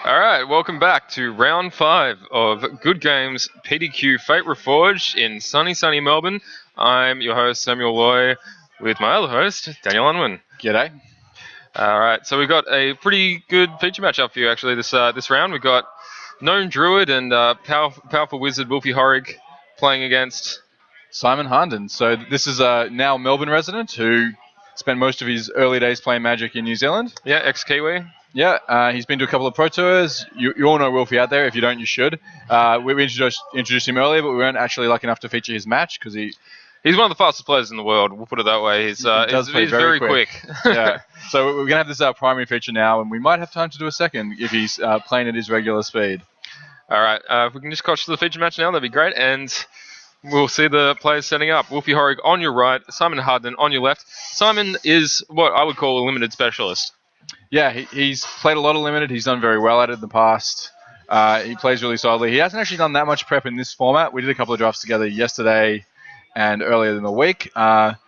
All right, welcome back to round 5 of Good Games PTQ Fate Reforged in sunny Melbourne. I'm your host, Samuel Loy, with my other host, Daniel Unwin. G'day. All right, so we've got a pretty good feature match up for you, actually, this round. We've got Known Druid and powerful wizard Wolfie Horrig playing against Simon Harnden. So this is a now Melbourne resident who spent most of his early days playing Magic in New Zealand. Yeah, ex-Kiwi. Yeah, he's been to a couple of Pro Tours. You all know Wolfie out there. If you don't, you should. We introduced him earlier, but we weren't actually lucky enough to feature his match because he's one of the fastest players in the world. We'll put it that way. He's very quick. Yeah. So we're going to have this primary feature now, and we might have time to do a second if he's playing at his regular speed. All right. If we can just catch to the feature match now, that'd be great. And we'll see the players setting up. Wolfie Horrig on your right, Simon Harden on your left. Simon is what I would call a limited specialist. Yeah, he's played a lot of limited. He's done very well at it in the past. He plays really solidly. He hasn't actually done that much prep in this format. We did a couple of drafts together yesterday and earlier in the week. But,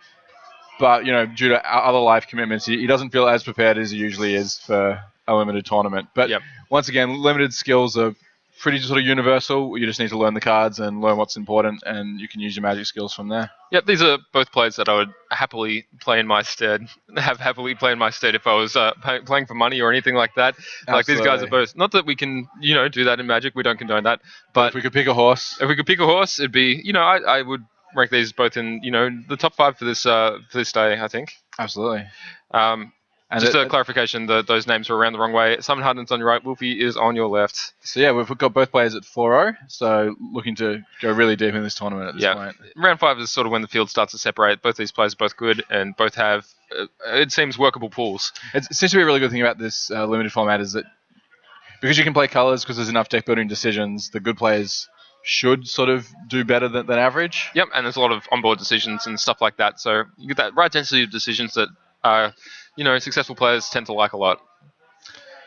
due to other life commitments, he doesn't feel as prepared as he usually is for a limited tournament. But Once again, limited skills are pretty sort of universal. You just need to learn the cards and learn what's important, and you can use your Magic skills from there. Yep, these are both players that I would happily play in my stead. Have happily played in my stead if I was playing for money or anything like that. Absolutely. Like these guys are both. Not that we can, do that in Magic. We don't condone that. But if we could pick a horse, it'd be, I would rank these both in, the top 5 for this day. I think. Absolutely. And just a clarification, those names are around the wrong way. Simon Harden's on your right, Wolfie is on your left. So yeah, we've got both players at 4-0, so looking to go really deep in this tournament at this point. Round 5 is sort of when the field starts to separate. Both these players are both good and both have, it seems, workable pools. It seems to be a really good thing about this limited format is that because you can play colours, because there's enough deck building decisions, the good players should sort of do better than average. Yep, and there's a lot of onboard decisions and stuff like that, so you get that right density of decisions that successful players tend to like a lot.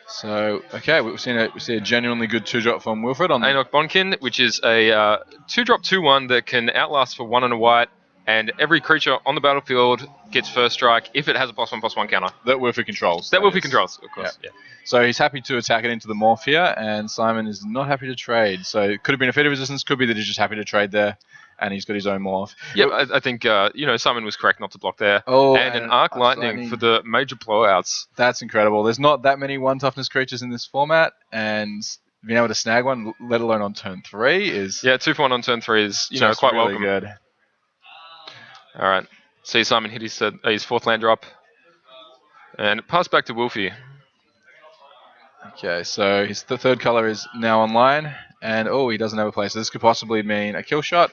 So, okay, we see a genuinely good 2-drop from Wilfred on Enoch Bonkin, which is a 2-drop 2/1 that can outlast for 1 and a white, and every creature on the battlefield gets first strike if it has a +1/+1 counter. That Wilfred controls. Wilfie controls, of course. Yeah. So he's happy to attack it into the morph here, and Simon is not happy to trade. So it could have been a Feat of Resistance, could be that he's just happy to trade there. And he's got his own morph. Yeah, I think Simon was correct not to block there. Oh, and an Arc Lightning for the major blowouts. That's incredible. There's not that many 1 toughness creatures in this format, and being able to snag one, let alone on turn 3, is 2 for 1 on turn 3 is quite really welcome. Good. All right, see Simon hit his 4th land drop, and pass back to Wolfie. Okay, so his third color is now online, and he doesn't have a play. So this could possibly mean a kill shot.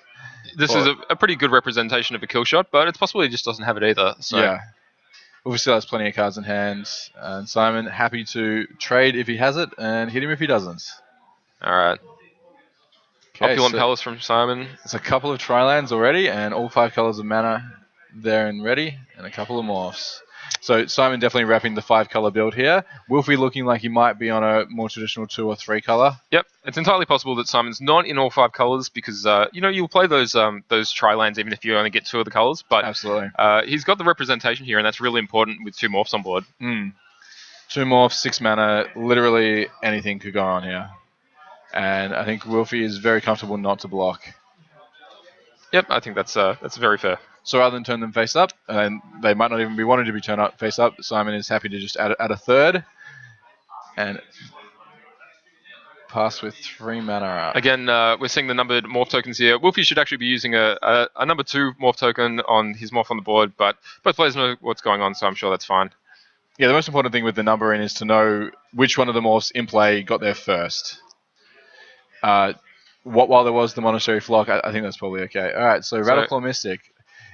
This is a pretty good representation of a kill shot, but it's possible he just doesn't have it either. So. Yeah. Wolfie still has plenty of cards in hand, and Simon happy to trade if he has it, and hit him if he doesn't. All right. Okay, Opulent Palace from Simon. It's a couple of tri-lands already, and all 5 colors of mana there and ready, and a couple of morphs. So Simon definitely wrapping the 5-color build here. Wolfie looking like he might be on a more traditional 2 or 3 color. Yep, it's entirely possible that Simon's not in all 5 colors because you'll play those tri-lands even if you only get 2 of the colors. But absolutely, he's got the representation here, and that's really important with 2 morphs on board. 2 morphs, 6 mana, literally anything could go on here. And I think Wolfie is very comfortable not to block. Yep, I think that's very fair. So rather than turn them face up, and they might not even be wanting to be turned up face up, Simon is happy to just add a 3rd and pass with 3 mana up. Again, we're seeing the numbered morph tokens here. Wolfie should actually be using a number 2 morph token on his morph on the board, but both players know what's going on, so I'm sure that's fine. Yeah, the most important thing with the numbering is to know which one of the morphs in play got there first. While there was the Monastery Flock, I think that's probably okay. All right, so Rattleclaw Mystic.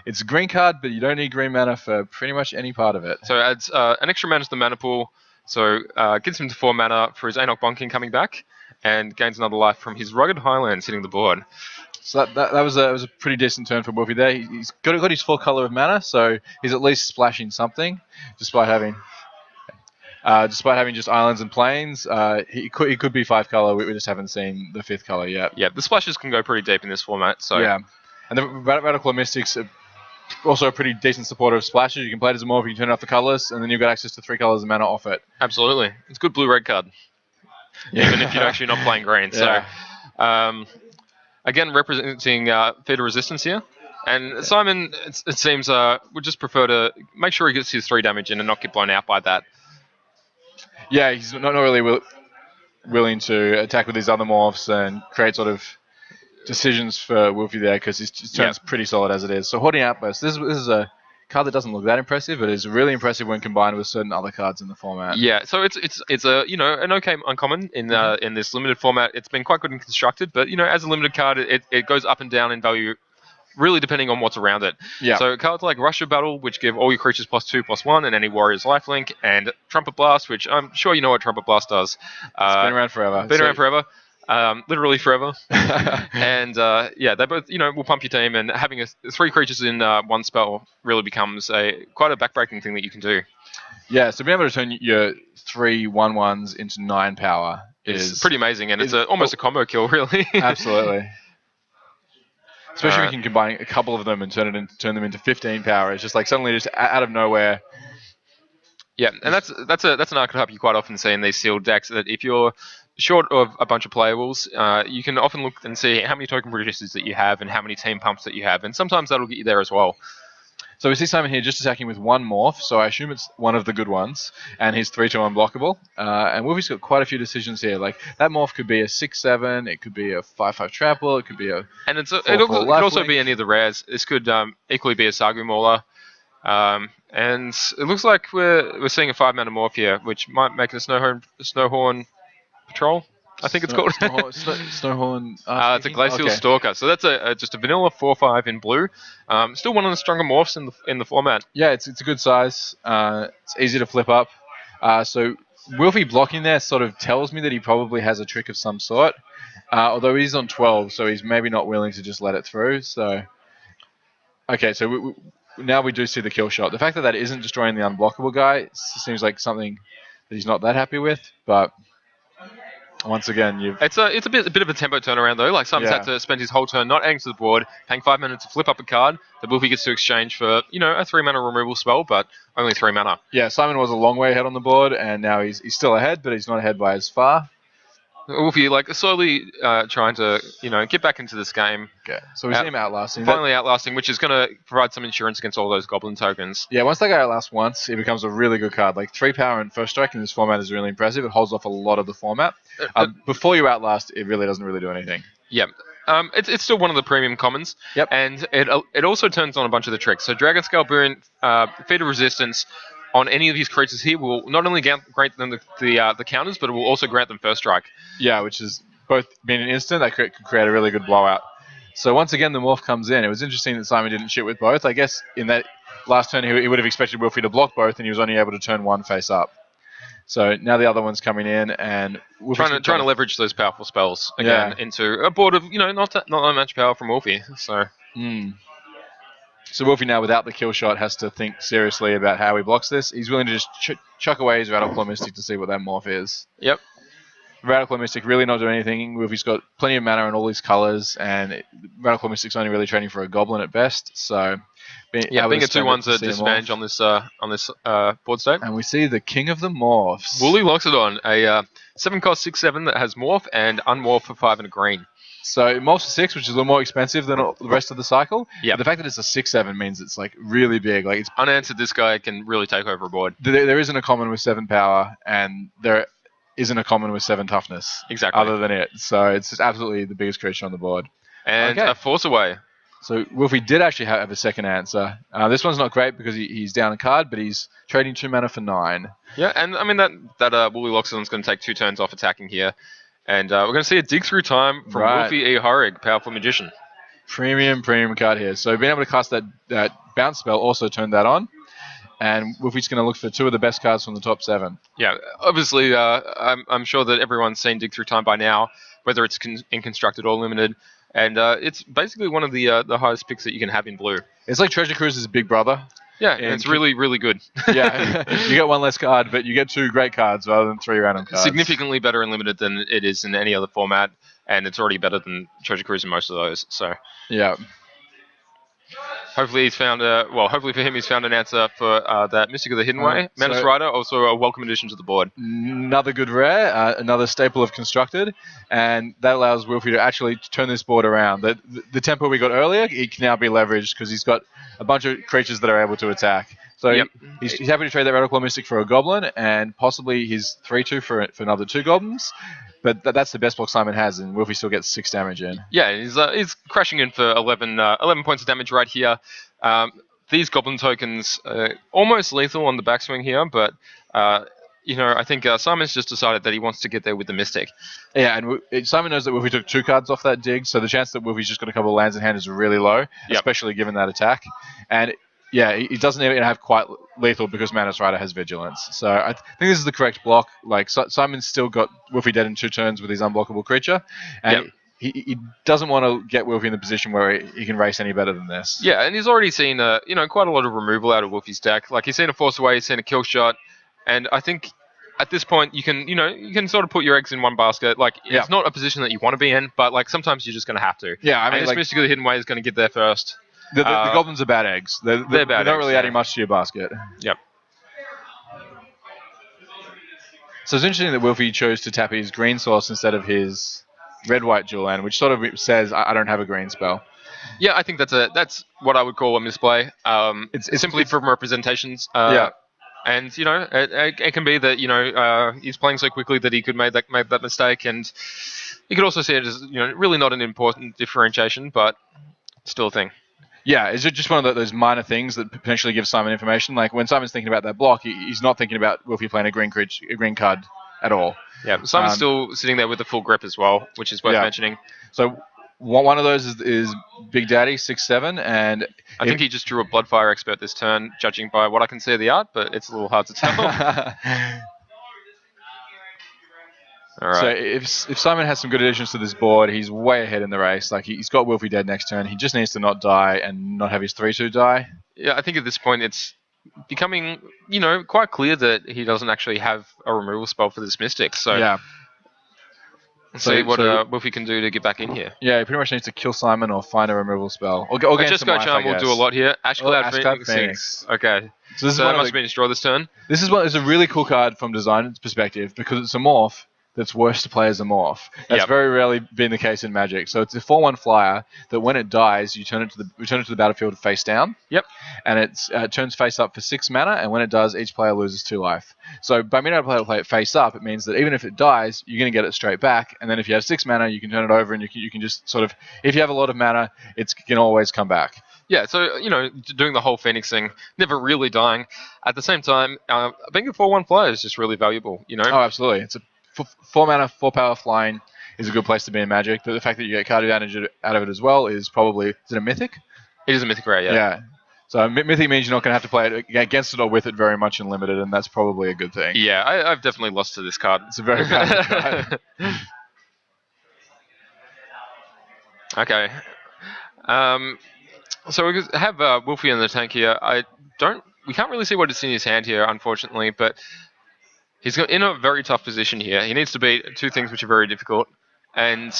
It's a green card, but you don't need green mana for pretty much any part of it. So it adds an extra mana to the mana pool, so gets him to 4 mana for his Enoch Bonkin coming back, and gains another life from his Rugged Highlands hitting the board. So that was a pretty decent turn for Wolfie there. He's got his 4 color of mana, so he's at least splashing something, despite having just islands and plains. He could be 5 color. We just haven't seen the 5th color yet. Yeah, the splashes can go pretty deep in this format. So yeah, and the Rattleclaw Mystics are also a pretty decent supporter of splashes. You can play it as a morph, you can turn off the colors, and then you've got access to 3 colors of mana off it. Absolutely, it's a good blue-red card. even if you're actually not playing green. Yeah. So, again, representing feeder resistance here. And Simon, it seems, would just prefer to make sure he gets his 3 damage in and not get blown out by that. Yeah, he's not really willing to attack with his other morphs and create sort of decisions for Wolfie there because his turn's pretty solid as it is. So Hoarding Outburst, this is a card that doesn't look that impressive, but is really impressive when combined with certain other cards in the format. Yeah, so it's a an okay uncommon in this limited format. It's been quite good and constructed, but as a limited card, it goes up and down in value, really depending on what's around it. Yeah. So cards like Rush of Battle, which give all your creatures +2/+1 and any warriors lifelink, and Trumpet Blast, which I'm sure you know what Trumpet Blast does. It's been around forever. Around forever. Literally forever. And they both will pump your team, and having 3 creatures in one spell really becomes quite a backbreaking thing that you can do. Yeah, so being able to turn your 3 1/1s into 9 power is pretty amazing, and it's almost a combo kill, really. Absolutely. Especially when you can combine a couple of them and turn them into 15 power. It's just like suddenly just out of nowhere. Yeah, and that's an archetype you quite often see in these sealed decks, that if you're short of a bunch of playables, you can often look and see how many token producers that you have and how many team pumps that you have, and sometimes that'll get you there as well. So we see Simon here just attacking with 1 morph, so I assume it's one of the good ones, and he's 3/2 unblockable. And Wolfie's got quite a few decisions here. Like, that morph could be a 6/7, it could be a 5/5 trample, it could be a... And it could also be any of the rares. This could equally be a Sagu Mauler. And it looks like we're seeing a 5-mana morph here, which might make it a Snowhorn Patrol, I think it's called. Snowhorn. It's a Glacial Stalker. So that's just a vanilla 4/5 in blue. Still one of the stronger morphs in the format. Yeah, it's a good size. It's easy to flip up. So Wolfie blocking there sort of tells me that he probably has a trick of some sort. Although he's on 12, so he's maybe not willing to just let it through. So okay, so now we do see the kill shot. The fact that isn't destroying the unblockable guy seems like something that he's not that happy with, but. Once again, it's a bit of a tempo turnaround though. Like Simon's had to spend his whole turn not adding to the board, paying 5 mana to flip up a card that Wolfie gets to exchange for a 3-mana removal spell, but only 3 mana. Yeah, Simon was a long way ahead on the board, and now he's still ahead, but he's not ahead by as far. Wolfie slowly trying to get back into this game. Okay, so we see him outlasting. Finally outlasting, which is going to provide some insurance against all those goblin tokens. Yeah, once that guy outlasts once, it becomes a really good card. Like 3 power and first strike in this format is really impressive. It holds off a lot of the format. Before you outlast, it really doesn't do anything. Yeah. It's still one of the premium commons. Yep. And it also turns on a bunch of the tricks. So Dragon Scale Boon, Feeder Resistance on any of these creatures here will not only grant them the counters, but it will also grant them first strike. Yeah, which is both being an instant, that could create a really good blowout. So once again, the morph comes in. It was interesting that Simon didn't shit with both. I guess in that last turn, he would have expected Wolfie to block both, and he was only able to turn one face up. So now the other one's coming in, and trying to leverage those powerful spells again into a board of not that much power from Wolfie. So. So Wolfie now, without the kill shot, has to think seriously about how he blocks this. He's willing to just chuck away his Radical Mystic to see what that morph is. Yep. Radical Mystic really not doing anything. Wolfie's got plenty of mana in all these colours, and Radical Mystic's only really trading for a Goblin at best. So being a 2/1's a disadvantage on this board state. And we see the king of the morphs. Woolly Loxodon, a 7-cost 6/7 that has morph and unmorph for 5 and a green. So morphs for 6, which is a little more expensive than the rest of the cycle. Yeah. The fact that it's a 6/7 means it's really big. Like, it's unanswered. This guy can really take over a board. There isn't a common with 7 power, and there isn't a common with 7 toughness. Exactly. Other than it, so it's just absolutely the biggest creature on the board. And a Force Away. So Wolfie did actually have a second answer. This one's not great because he's down a card, but he's trading 2 mana for 9. Yeah, and I mean that Woolly Loxodon's going to take 2 turns off attacking here. And we're going to see a dig through time from Wolfie E. Horig, Powerful Magician. Premium card here. So being able to cast that bounce spell also turned that on. And Wolfie's going to look for 2 of the best cards from the top 7. Yeah, obviously, I'm sure that everyone's seen dig through time by now, whether it's in constructed or limited. And it's basically one of the highest picks that you can have in blue. It's like Treasure Cruise's big brother. Yeah, and it's really, really good. Yeah, you get 1 less card, but you get 2 great cards rather than 3 random cards. Significantly better in limited than it is in any other format, and it's already better than Treasure Cruise in most of those. So yeah. Hopefully he's found hopefully for him he's found an answer for that Mystic of the Hidden Way. Manus So- Rider, also a welcome addition to the board. Another good rare, another staple of Constructed, and that allows Wilfie to actually turn this board around. The tempo we got earlier, it can now be leveraged because he's got a bunch of creatures that are able to attack. So Yep. he's happy to trade that Radical Mystic for a Goblin, and possibly his 3/2 for another 2 Goblins. But that's the best block Simon has, and Wilfie still gets 6 damage in. Yeah, he's crashing in for 11 points of damage right here. These Goblin tokens almost lethal on the backswing here, but I think Simon's just decided that he wants to get there with the Mystic. Yeah, and Simon knows that Wilfie took 2 cards off that dig, so the chance that Wilfie's just got a couple of lands in hand is really low, especially given that attack. And yeah, he doesn't even have quite lethal because Manus Rider has Vigilance. So I think this is the correct block. Like Simon's still got Wilfie dead in 2 turns with his unblockable creature, and he doesn't want to get Wilfie in the position where he can race any better than this. Yeah, and he's already seen quite a lot of removal out of Wolfie's deck. Like he's seen a Force Away, he's seen a Kill Shot, and I think at this point you can sort of put your eggs in one basket. Like it's not a position that you want to be in, but like sometimes you're just going to have to. Yeah, I mean, and this Mystic of the Hidden Way is going to get there first. The Goblins are bad eggs. They're bad not eggs, really adding much to your basket. Yep. So it's interesting that Wilfie chose to tap his green source instead of his red-white dual land, which sort of says I don't have a green spell. Yeah, I think that's what I would call a misplay. It's simply from representations. And it can be that he's playing so quickly that he could make that mistake, and you could also see it as really not an important differentiation, but still a thing. Yeah, it's just one of those minor things that potentially give Simon information. Like when Simon's thinking about that block, he's not thinking about Wilfie playing a green card at all. Yeah, Simon's still sitting there with the full grip as well, which is worth mentioning. So one of those is Big Daddy 6/7, and I think he just drew a Bloodfire Expert this turn, judging by what I can see of the art, but it's a little hard to tell. All right. So if Simon has some good additions to this board, he's way ahead in the race. Like he's got Wilfie dead next turn. He just needs to not die and not have his 3/2 die. Yeah, I think at this point it's becoming, quite clear that he doesn't actually have a removal spell for this Mystic. So yeah. Let's see what Wilfie can do to get back in here. Yeah, he pretty much needs to kill Simon or find a removal spell. Or Just Go Charm will do a lot here. Ash Cloud Phoenix. Okay. So that must have been his draw this turn. This is a really cool card from design perspective because it's a morph that's worse to play as a morph. That's very rarely been the case in Magic. So it's a 4/1 flyer that when it dies, you turn it to the battlefield face down. Yep. And it turns face up for 6 mana, and when it does, each player loses 2 life. So by being able to play it face up, it means that even if it dies, you're going to get it straight back. And then if you have 6 mana, you can turn it over, and you can just sort of, if you have a lot of mana, it can always come back. Yeah, so, doing the whole Phoenix thing, never really dying. At the same time, being a 4/1 flyer is just really valuable, Oh, absolutely. It's a 4 mana, 4 power flying is a good place to be in Magic. The fact that you get card advantage out of it as well is probably... Is it a Mythic? It is a Mythic rare, yeah. Yeah. So Mythic means you're not going to have to play it against it or with it very much in Limited, and that's probably a good thing. Yeah, I've definitely lost to this card. It's a very bad card. Okay. So we have Wolfie in the tank here. We can't really see what is in his hand here, unfortunately, but he's in a very tough position here. He needs to beat 2 things which are very difficult, and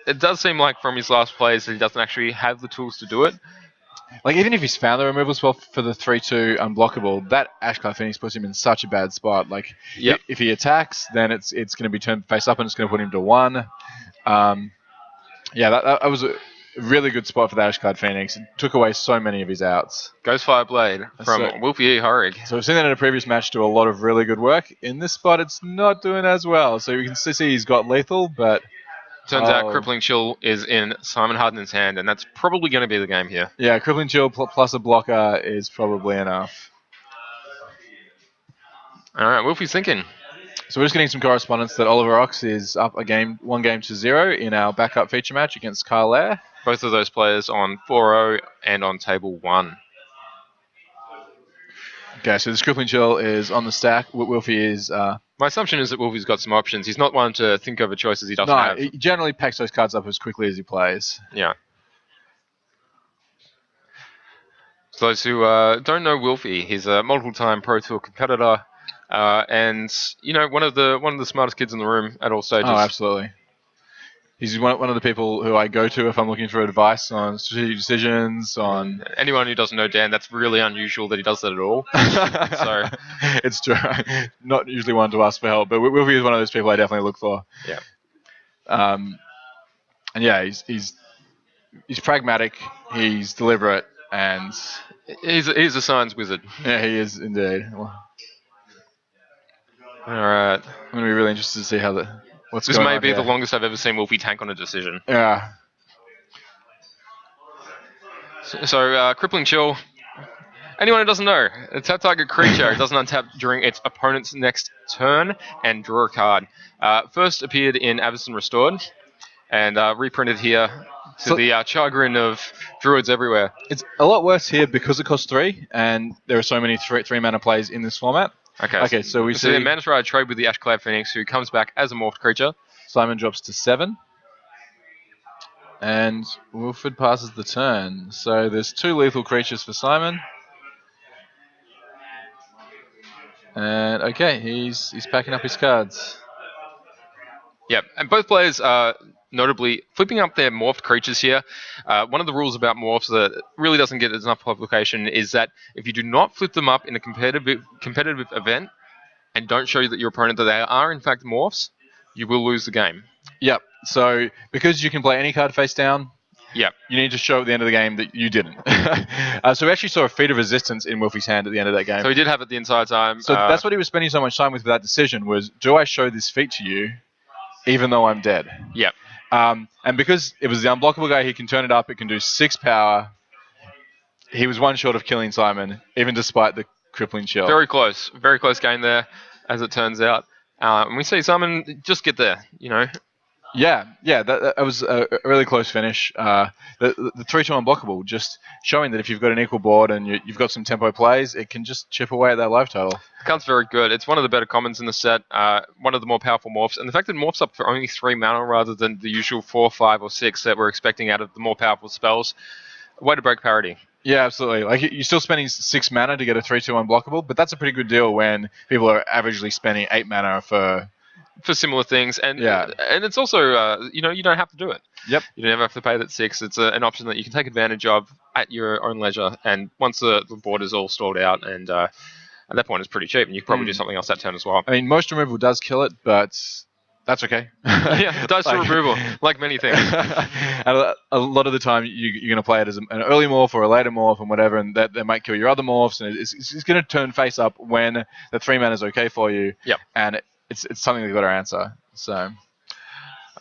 it does seem like from his last plays that he doesn't actually have the tools to do it. Like, even if he's found the removal spell for the 3/2 unblockable, that Ashclaw Phoenix puts him in such a bad spot. Like, if he attacks, then it's going to be turned face up and it's going to put him to 1. That was a really good spot for the Ashclaw Phoenix. It took away so many of his outs. Ghost Fireblade from Wolfie E. Horrig. So we've seen that in a previous match do a lot of really good work. In this spot, it's not doing as well. So you can see he's got lethal, but... Turns out Crippling Chill is in Simon Harden's hand, and that's probably going to be the game here. Yeah, Crippling Chill plus a blocker is probably enough. All right, Wolfie's thinking. So we're just getting some correspondence that Oliver Ox is up 1 game to 0 in our backup feature match against Kyle Lair. Both of those players on 4-0 and on table 1. Okay, so the Crippling Chill is on the stack. Wilfie is... My assumption is that Wolfie's got some options. He's not one to think over choices he doesn't have. He generally packs those cards up as quickly as he plays. Yeah. For those who don't know Wolfie, he's a multiple-time Pro Tour competitor, and one of the smartest kids in the room at all stages. Oh, absolutely. He's one of the people who I go to if I'm looking for advice on strategic decisions. On anyone who doesn't know Dan, that's really unusual that he does that at all. So it's true. Not usually one to ask for help, but Wilfie is one of those people I definitely look for. Yeah. And yeah, he's pragmatic. He's deliberate, and he's a science wizard. Yeah, he is indeed. All right. I'm gonna be really interested to see how what's this going may on be here. the longest I've ever seen Wolfie tank on a decision. Yeah. So crippling chill. Anyone who doesn't know, a tap target creature. It doesn't untap during its opponent's next turn and draw a card. First appeared in Avacyn Restored and reprinted here to the chagrin of druids everywhere. It's a lot worse here because it costs 3, and there are so many 3 mana plays in this format. Okay, so we see Mantis trade with the Ashclad Phoenix, who comes back as a morphed creature. Simon drops to 7. And Wilfred passes the turn. So there's 2 lethal creatures for Simon. And okay, he's packing up his cards. Yep, and both players are notably flipping up their morphed creatures here. One of the rules about morphs that really doesn't get enough publication is that if you do not flip them up in a competitive event and don't show your opponent that they are in fact morphs, you will lose the game. Yep. So because you can play any card face down, yep, you need to show at the end of the game that you didn't. So we actually saw a feat of resistance in Wilfie's hand at the end of that game. So he did have it the entire time. So that's what he was spending so much time with that decision was, do I show this feat to you even though I'm dead? Yep. And because it was the unblockable guy, he can turn it up, it can do 6 power. He was one short of killing Simon, even despite the crippling chill. Very close game there, as it turns out. And we see Simon just get there, you know. Yeah, that was a really close finish. The 3-2 unblockable, just showing that if you've got an equal board and you've got some tempo plays, it can just chip away at that life total. The card's very good. It's one of the better commons in the set, one of the more powerful morphs, and the fact that it morphs up for only 3 mana rather than the usual 4, 5, or 6 that we're expecting out of the more powerful spells, way to break parity. Yeah, absolutely. Like, you're still spending 6 mana to get a 3-2 unblockable, but that's a pretty good deal when people are averagely spending 8 mana for similar things, and it's also you don't have to do it. Yep. You don't ever have to pay that 6. It's an option that you can take advantage of at your own leisure, and once the board is all stalled out, and at that point it's pretty cheap, and you can probably do something else that turn as well. I mean, most removal does kill it, but that's okay. Yeah, it does for removal, like many things. And a lot of the time, you're going to play it as an early morph or a later morph and whatever, and that might kill your other morphs, and it's going to turn face up when the 3 mana is okay for you. Yep. And it's something we've got to answer. So.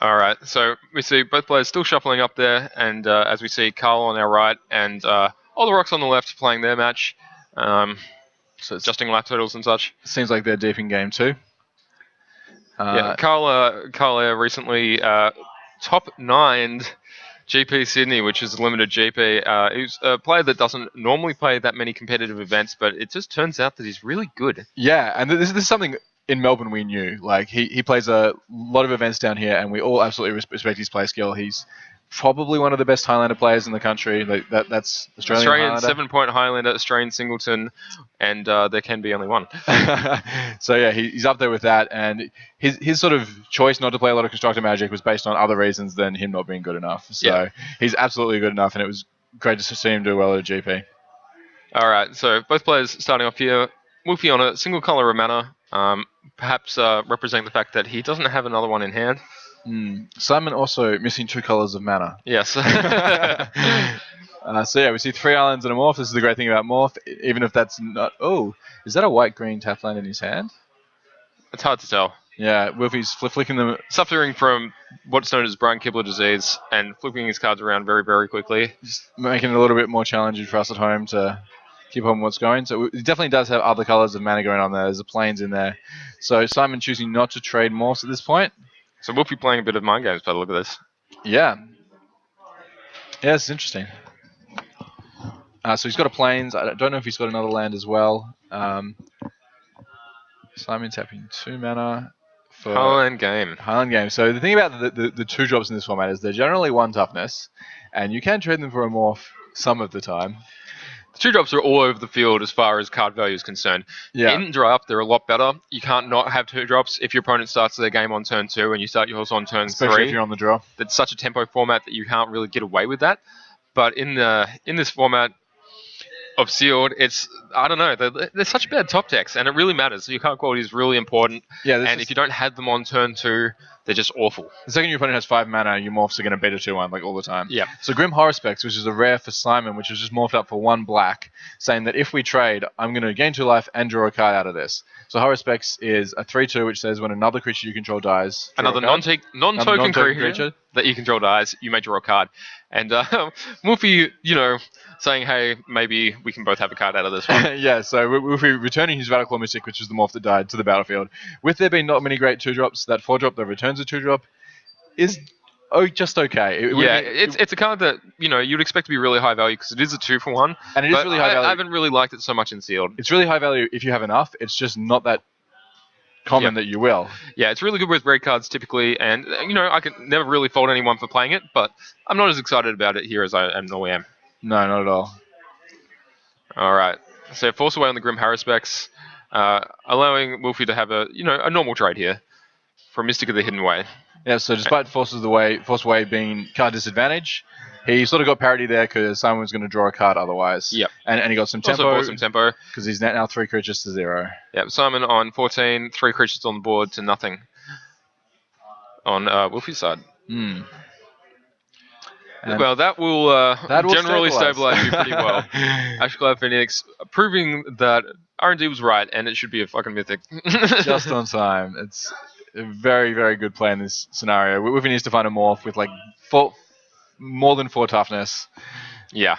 All right, so we see both players still shuffling up there, and as we see Carl on our right and all the rocks on the left playing their match, so adjusting life totals and such. Seems like they're deep in game 2. Yeah, Carl recently top 9'd GP Sydney, which is a limited GP. He's a player that doesn't normally play that many competitive events, but it just turns out that he's really good. Yeah, and this is something in Melbourne we knew. Like, he plays a lot of events down here, and we all absolutely respect his play skill. He's probably one of the best Highlander players in the country. Like, that's Australian 7-point Highlander, Australian singleton, and there can be only one. So yeah, he's up there with that, and his sort of choice not to play a lot of Constructor Magic was based on other reasons than him not being good enough. So he's absolutely good enough, and it was great to see him do well at a GP. All right, so both players starting off here. Wolfie on a single color of mana, perhaps representing the fact that he doesn't have another one in hand. Simon also missing 2 colors of mana. Yes. So yeah, we see 3 islands and a morph. This is the great thing about morph, even if that's not... Oh, is that a white-green tap land in his hand? It's hard to tell. Yeah, Wolfie's flicking them... Suffering from what's known as Brian Kibler disease and flipping his cards around very, very quickly. Just making it a little bit more challenging for us at home to keep on what's going. So it definitely does have other colors of mana going on there. There's the planes in there. So Simon choosing not to trade morphs at this point. So we'll be playing a bit of mind games by the look of this. Yeah. Yeah, it's interesting. So he's got a plains. I don't know if he's got another land as well. Simon tapping 2 mana for Highland game. So the thing about the 2 drops in this format is they're generally 1 toughness, and you can trade them for a morph some of the time. The 2-drops are all over the field as far as card value is concerned. Yeah. In draft, they're a lot better. You can't not have 2-drops if your opponent starts their game on turn 2 and you start yours on turn Especially 3. if you're on the draw. That's such a tempo format that you can't really get away with that. But in this format of sealed, it's, I don't know, they're such bad top decks, and it really matters. Your card quality is really important. Yeah, and if you don't have them on turn 2, they're just awful. The second your opponent has 5 mana, your morphs are going to beat a 2-1 like all the time. Yeah. So Grim Horror Specs, which is a rare for Simon, which is just morphed up for 1 black, saying that if we trade, I'm going to gain 2 life and draw a card out of this. So Horror Specs is a 3/2, which says when another creature you control dies, another non-token creature that you control dies, you may draw a card. And Wolfie, saying, hey, maybe we can both have a card out of this one. Yeah, so Wolfie returning his Rattleclaw Mystic, which is the morph that died, to the battlefield. With there being not many great 2-drops, that 4-drop that returns a 2-drop is just okay. It's a card that you'd expect to be really high value because it is a 2-for-1, and it is really high value. I haven't really liked it so much in sealed. It's really high value if you have enough. It's just not that common that you will. Yeah, it's really good with red cards typically, and I can never really fault anyone for playing it, but I'm not as excited about it here as I normally am. No, not at all. All right, so force away on the Grim Haruspecs, allowing Wolfie to have a normal trade here for Mystic of the Hidden Way. Yeah, so despite Force Away being card disadvantage, he sort of got parity there because Simon was going to draw a card otherwise. Yep. And he got some tempo. Also bought some tempo. Because he's now 3 creatures to 0. Yep, Simon on 14, 3 creatures on the board to nothing on Wolfie's side. Well, that will generally stabilize you pretty well. Ashcloud Phoenix proving that R&D was right, and it should be a fucking mythic. Just on time. It's a very, very good play in this scenario. Wolfie needs to find a morph with more than 4 toughness. Yeah.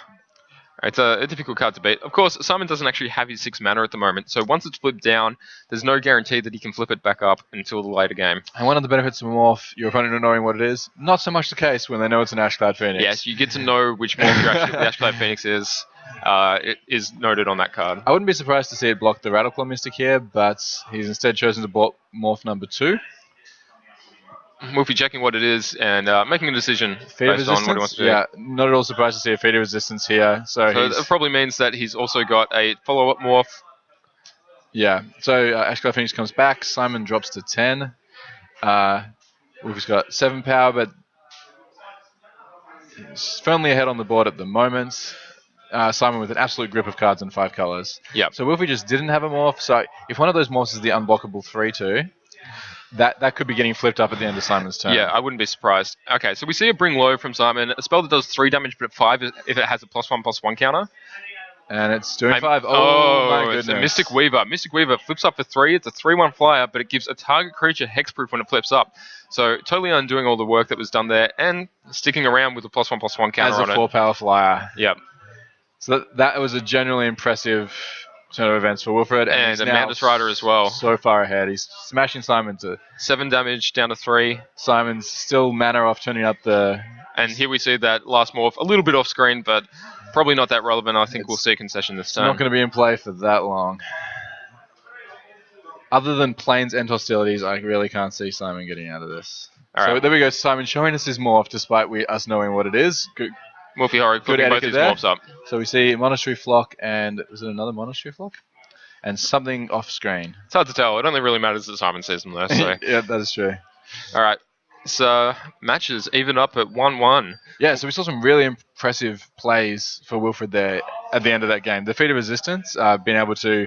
It's a difficult card to beat. Of course, Simon doesn't actually have his 6 mana at the moment, so once it's flipped down, there's no guarantee that he can flip it back up until the later game. And one of the benefits of a morph, your opponent not knowing what it is, not so much the case when they know it's an Ashcloud Phoenix. Yes, you get to know which morph the Ashcloud Phoenix is. It is noted on that card. I wouldn't be surprised to see it block the Rattleclaw Mystic here, but he's instead chosen to block morph number 2. Wolfie checking what it is and making a decision based on what he wants to do. Yeah, not at all surprised to see a Feeder Resistance here. So it probably means that he's also got a follow-up morph. Yeah, so Ashcloud Phoenix comes back. Simon drops to 10. Wolfie's got 7 power, but he's firmly ahead on the board at the moment. Simon with an absolute grip of cards in 5 colors. Yeah. So Wolfie just didn't have a morph. So if one of those morphs is the unblockable 3/2, that could be getting flipped up at the end of Simon's turn. Yeah, I wouldn't be surprised. Okay, so we see a Bring Low from Simon, a spell that does 3 damage, but 5 if it has a +1/+1 counter. And it's doing 5. Oh my goodness. It's a Mystic Weaver. Mystic Weaver flips up for 3. It's a 3/1 flyer, but it gives a target creature hexproof when it flips up. So totally undoing all the work that was done there and sticking around with a +1/+1 counter on it. As a 4-power flyer. Yep. So that was a genuinely impressive turn of events for Wilfred. And a Mantis Rider as well. So far ahead. He's smashing Simon to 7 damage down to 3. Simon's still mana off turning up the... And here we see that last morph a little bit off screen, but probably not that relevant. I think we'll see a concession this time. Not going to be in play for that long. Other than Plains and Hostilities, I really can't see Simon getting out of this. All right. So there we go. Simon showing us his morph despite us knowing what it is. Good. Wolfie Horror flipping both his morphs up. So we see Monastery Flock and... Was it another Monastery Flock? And something off screen. It's hard to tell. It only really matters that Simon sees them though. So. Yeah, that is true. All right. So matches even up at 1-1. Yeah, so we saw some really impressive plays for Wilfred there at the end of that game. The Feeder Resistance, being able to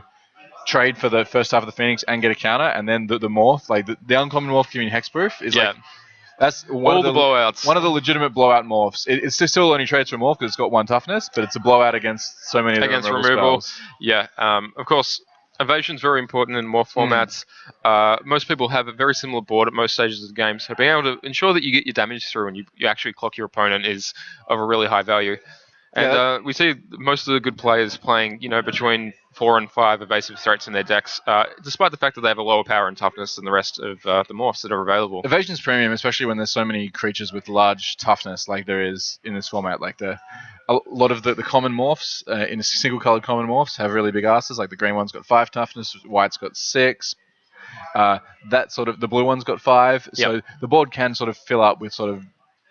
trade for the first half of the Phoenix and get a counter, and then the morph, like the uncommon morph giving hexproof is like... That's one all of the blowouts. One of the legitimate blowout morphs. It's still only trades for a morph because it's got 1 toughness, but it's a blowout against so many of the removal spells. Yeah, of course, evasion's very important in morph formats. Most people have a very similar board at most stages of the game, so being able to ensure that you get your damage through and you actually clock your opponent is of a really high value. And we see most of the good players playing, between 4 and 5 evasive threats in their decks, despite the fact that they have a lower power and toughness than the rest of the morphs that are available. Evasion's premium, especially when there's so many creatures with large toughness like there is in this format. Like a lot of the common morphs, in single-colored common morphs, have really big asses. Like the green one's got 5 toughness, white's got 6. The blue one's got 5. So the board can sort of fill up with sort of...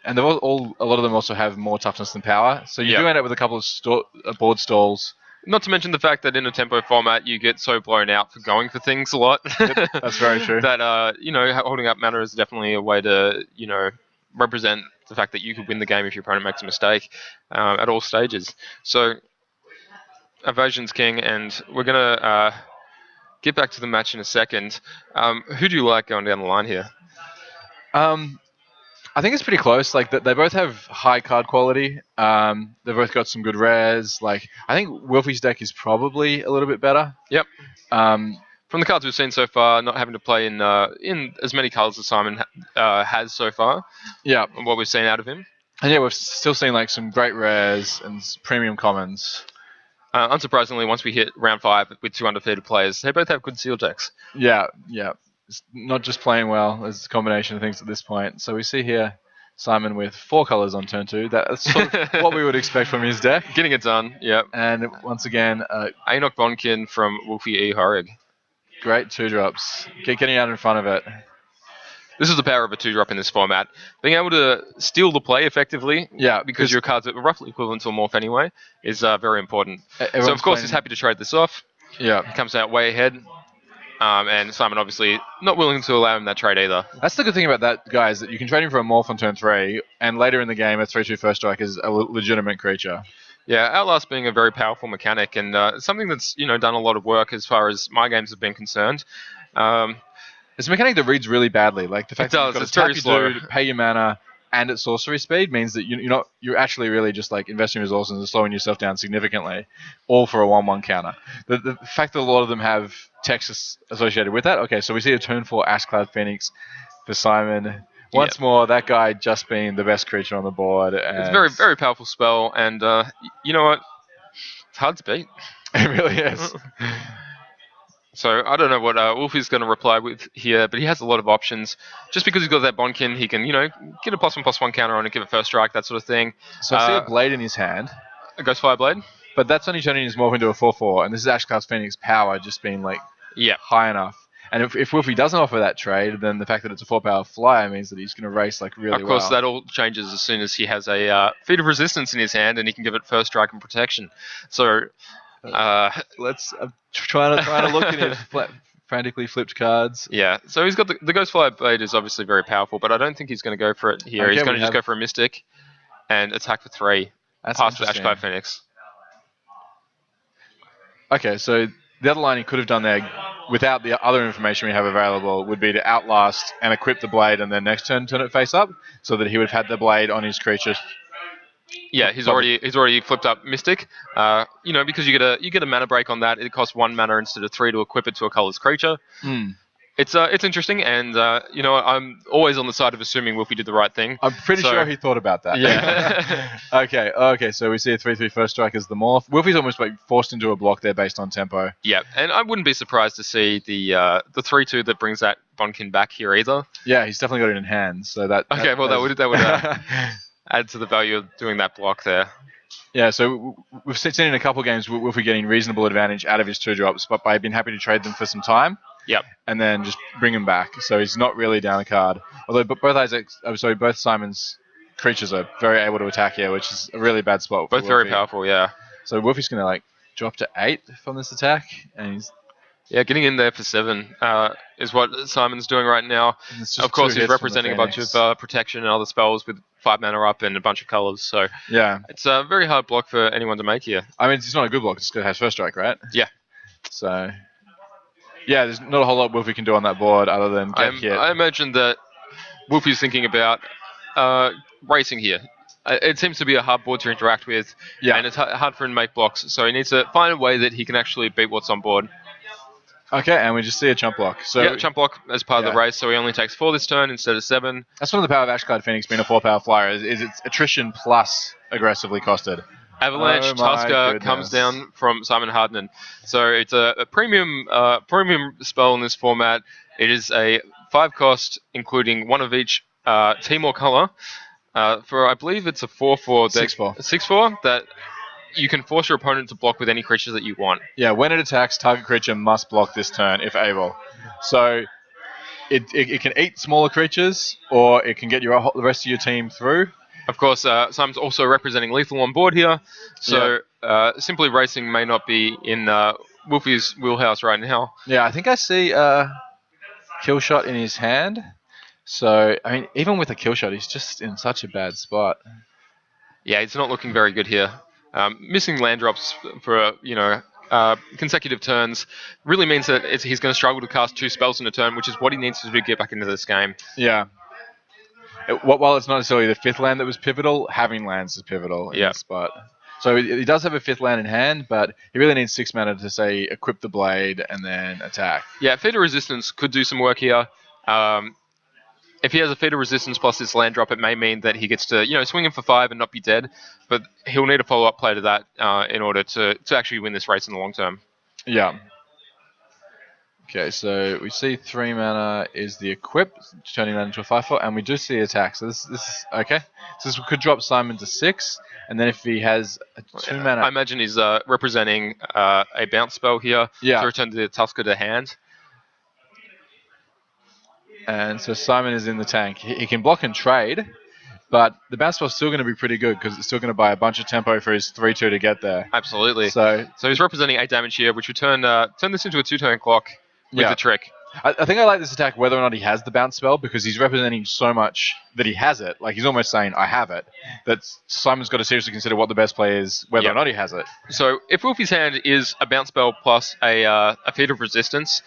And a lot of them also have more toughness than power. So you do end up with a couple of board stalls Not to mention the fact that in a tempo format, you get so blown out for going for things a lot. Yep, that's very true. That, holding up mana is definitely a way to, represent the fact that you could win the game if your opponent makes a mistake at all stages. So, Evasion's king, and we're going to get back to the match in a second. Who do you like going down the line here? I think it's pretty close. Like they both have high card quality. They've both got some good rares. Like I think Wolfie's deck is probably a little bit better. Yep. From the cards we've seen so far, not having to play in as many colours as Simon has so far. Yeah. And what we've seen out of him. And yeah, we've still seen like some great rares and premium commons. Unsurprisingly, once we hit round 5 with 2 undefeated players, they both have good seal decks. Yeah. It's not just playing well, there's a combination of things at this point. So we see here Simon with 4 colours on turn 2. That's sort of what we would expect from his deck. Getting it done, yep. And once again, Anok Bonkin from Wolfie E. Horig. Great 2-drops. Getting out in front of it. This is the power of a 2-drop in this format. Being able to steal the play effectively, because your cards are roughly equivalent to a morph anyway, is very important. So of course he's happy to trade this off. Yeah. He comes out way ahead. And Simon obviously not willing to allow him that trade either. That's the good thing about that, guy, is that you can trade him for a morph on turn 3, and later in the game, a 3/2 first strike is a legitimate creature. Yeah, Outlast being a very powerful mechanic, and something that's done a lot of work as far as my games have been concerned. It's a mechanic that reads really badly. Like the fact that you've got it's to very tap slow. your dude, pay your mana, and at sorcery speed means that you're actually really just like investing resources and slowing yourself down significantly, all for a 1/1 counter. The fact that a lot of them have text associated with that. Okay, so we see a turn 4 Ashcloud Phoenix for Simon. Once more, that guy just being the best creature on the board. And it's a very, very powerful spell, and you know what? It's hard to beat. It really is. So I don't know what Wolfie's going to reply with here, but he has a lot of options. Just because he's got that Bonkin, he can, get a +1/+1 counter on it, give it first strike, that sort of thing. So I see a blade in his hand. A Ghostfire Blade? But that's only turning his morph into a 4/4, and this is Ashcloud Phoenix power just being like high enough. And if Wolfie doesn't offer that trade, then the fact that it's a 4-power flyer means that he's going to race like really well. Of course, that all changes as soon as he has a Feat of Resistance in his hand, and he can give it first strike and protection. So let's trying to look at his frantically flipped cards. Yeah, so he's got the Ghostfire Blade is obviously very powerful, but I don't think he's going to go for it here. Okay, he's going to just go for a Mystic and attack for 3. That's past the Ashcloud Phoenix. Okay, so the other line he could have done there, without the other information we have available, would be to Outlast and equip the blade, and then next turn turn it face up, so that he would have had the blade on his creature. Yeah, he's already flipped up Mystic. Because you get a mana break on that. It costs 1 mana instead of 3 to equip it to a colorless creature. It's interesting, and I'm always on the side of assuming Wolfie did the right thing. I'm pretty sure he thought about that. Yeah. Okay. So we see a 3/3 first strike as the morph. Wolfie's almost like forced into a block there based on tempo. Yeah, and I wouldn't be surprised to see the 3/2 that brings that Bonkin back here either. Yeah, he's definitely got it in hand. So that. That would add to the value of doing that block there. Yeah, so we've seen in a couple of games Wolfie getting reasonable advantage out of his 2-drops, but by being happy to trade them for some time. Yep. And then just bring him back. So he's not really down a card. Although both Simon's creatures are very able to attack here, which is a really bad spot. Both very powerful, yeah. So Wolfie's going to drop to 8 from this attack, and he's getting in there for 7 is what Simon's doing right now. Of course, he's representing a bunch of protection and other spells with 5 mana up and a bunch of colors. So yeah, it's a very hard block for anyone to make here. I mean, it's not a good block. It's going to have first strike, right? Yeah. So yeah, there's not a whole lot Wolfie can do on that board other than get hit. I imagine that Wolfie's thinking about racing here. It seems to be a hard board to interact with, and it's hard for him to make blocks. So he needs to find a way that he can actually beat what's on board. Okay, and we just see a chump block. So chump block as part of the race, so he only takes 4 this turn instead of 7. That's one of the power of Ashcloud Phoenix being a 4-power flyer, is its attrition plus aggressively costed. Avalanche Tusker comes down from Simon Hardman. So it's a premium spell in this format. It is a 5 cost, including 1 of each team or color. For I believe it's a 4/4 deck. 6/4. 6/4 that you can force your opponent to block with any creatures that you want. Yeah, when it attacks, target creature must block this turn if able. So it can eat smaller creatures, or it can get the rest of your team through. Of course, Simon's also representing lethal on board here. So simply racing may not be in Wolfie's wheelhouse right now. Yeah, I think I see a kill shot in his hand. So, I mean, even with a kill shot, he's just in such a bad spot. Yeah, it's not looking very good here. Missing land drops for consecutive turns really means that he's going to struggle to cast 2 spells in a turn, which is what he needs to do to get back into this game. Yeah. While it's not necessarily the 5th land that was pivotal, having lands is pivotal in this spot. So he does have a 5th land in hand, but he really needs 6 mana to, say, equip the blade and then attack. Yeah, Feeder Resistance could do some work here. If he has a Feeder Resistance plus this land drop, it may mean that he gets to, swing him for 5 and not be dead. But he'll need a follow-up play to that in order to actually win this race in the long term. Yeah. Okay, so we see 3 mana is the equip, turning that into a 5/4, and we do see attack. So this is okay. So this could drop Simon to 6, and then if he has a 2 mana, I imagine he's representing a bounce spell here to return the Tusker to hand. And so Simon is in the tank. He can block and trade, but the bounce spell's still going to be pretty good because it's still going to buy a bunch of tempo for his 3/2 to get there. Absolutely. So he's representing 8 damage here, which would turn this into a 2-turn clock with the trick. I think I like this attack whether or not he has the bounce spell because he's representing so much that he has it. Like he's almost saying, I have it. That Simon's got to seriously consider what the best play is, whether or not he has it. So if Wolfie's hand is a bounce spell plus a feat of resistance,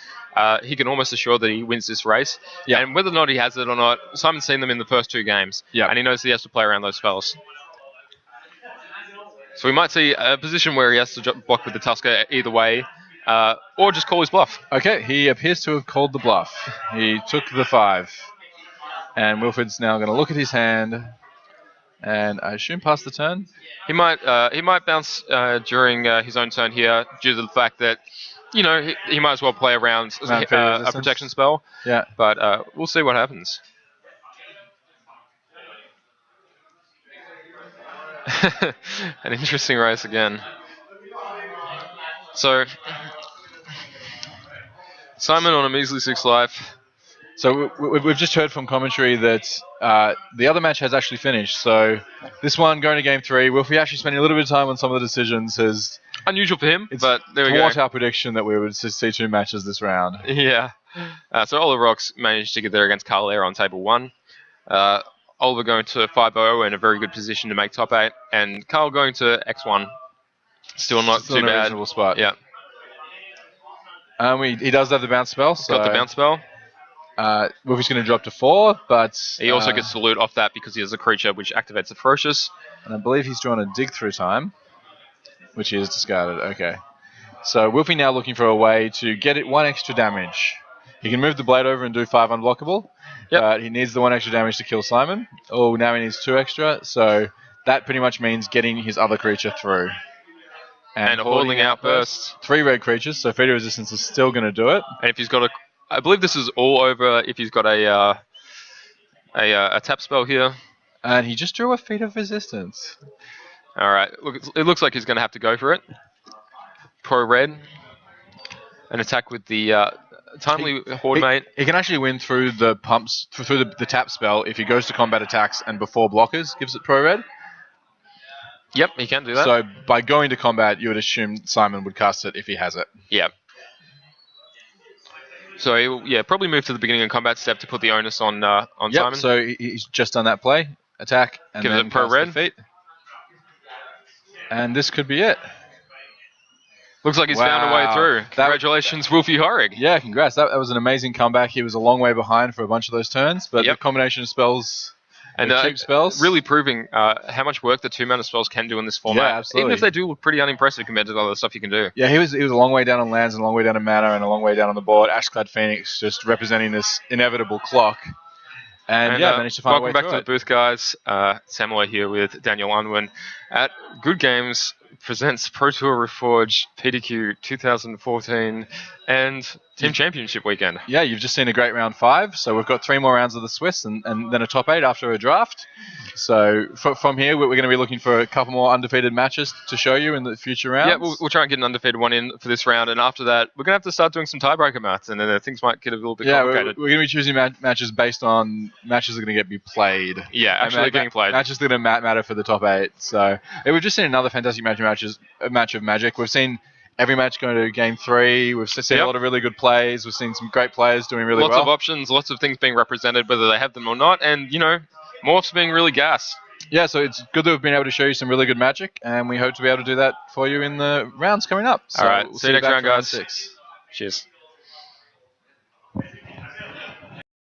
he can almost assure that he wins this race. Yeah. And whether or not he has it or not, Simon's seen them in the first 2 games. Yeah. And he knows he has to play around those spells. So we might see a position where he has to block with the Tusker either way. Or just call his bluff. Okay, he appears to have called the bluff. He took the 5. And Wilfred's now going to look at his hand and I assume pass the turn. He might bounce during his own turn here due to the fact that, he might as well play around a protection spell. Yeah. But we'll see what happens. An interesting race again. So, Simon on a measly 6 life. So we've just heard from commentary that the other match has actually finished. So this one going to game 3. Wilfie actually spending a little bit of time on some of the decisions. Has unusual for him, but there we go. Thwart our prediction that we would see 2 matches this round. Yeah. So Oliver Rocks managed to get there against Carl Air on table 1. Oliver going to 5-0 in a very good position to make top 8, and Carl going to X1. Still not too in a bad. Reasonable spot. Yeah. He does have the bounce spell. So, got the bounce spell. Wolfie's going to drop to 4, but he also gets to loot off that because he has a creature which activates the Ferocious. And I believe he's drawn a dig through time, which he has discarded. Okay. So Wolfie now looking for a way to get it 1 extra damage. He can move the blade over and do 5 unblockable, but he needs the 1 extra damage to kill Simon. Oh, now he needs 2 extra, so that pretty much means getting his other creature through. And a Hoarding Outburst. 3 red creatures, so Feeder Resistance is still going to do it. And if he's got I believe this is all over if he's got a tap spell here. And he just drew a Feeder Resistance. All right, look, it looks like he's going to have to go for it. Pro red. An attack with the timely Horde Mate. He can actually win through the pumps, through the tap spell if he goes to combat attacks and before blockers gives it pro red. Yep, he can do that. So by going to combat, you would assume Simon would cast it if he has it. Yeah. So he'll probably move to the beginning of combat step to put the onus on Simon. So he's just done that play, attack, and gives then it pro red. Defeat. And this could be it. Looks like he's found a way through. Congratulations, Wolfie Horrig. Yeah, congrats. That was an amazing comeback. He was a long way behind for a bunch of those turns, but the combination of spells and cheap spells really proving how much work the 2-mana spells can do in this format. Yeah, absolutely. Even if they do look pretty unimpressive compared to the other stuff you can do. Yeah, he was a long way down on lands and a long way down on mana and a long way down on the board. Ashclad Phoenix just representing this inevitable clock. And managed to find a way welcome back to it. the booth, guys. Samuel here with Daniel Unwin at Good Games presents Pro Tour Reforged PTQ 2014 and Team Championship weekend. Yeah, you've just seen a great round 5, so we've got 3 more rounds of the Swiss and then a top 8 after a draft. So from here, we're going to be looking for a couple more undefeated matches to show you in the future rounds. Yeah, we'll try and get an undefeated one in for this round, and after that, we're going to have to start doing some tiebreaker maths, and then things might get a little bit complicated. We're going to be choosing matches based on matches that are going to be played. Yeah, actually getting played. Matches that are going to matter for the top 8. So we've just seen another fantastic match of Magic. We've seen every match going to game 3. We've seen a lot of really good plays. We've seen some great players doing really well. Lots of options, lots of things being represented, whether they have them or not, and, morphs being really gas. Yeah, so it's good that we've been able to show you some really good Magic, and we hope to be able to do that for you in the rounds coming up. So all right, we'll see you next round, guys. 6. Cheers.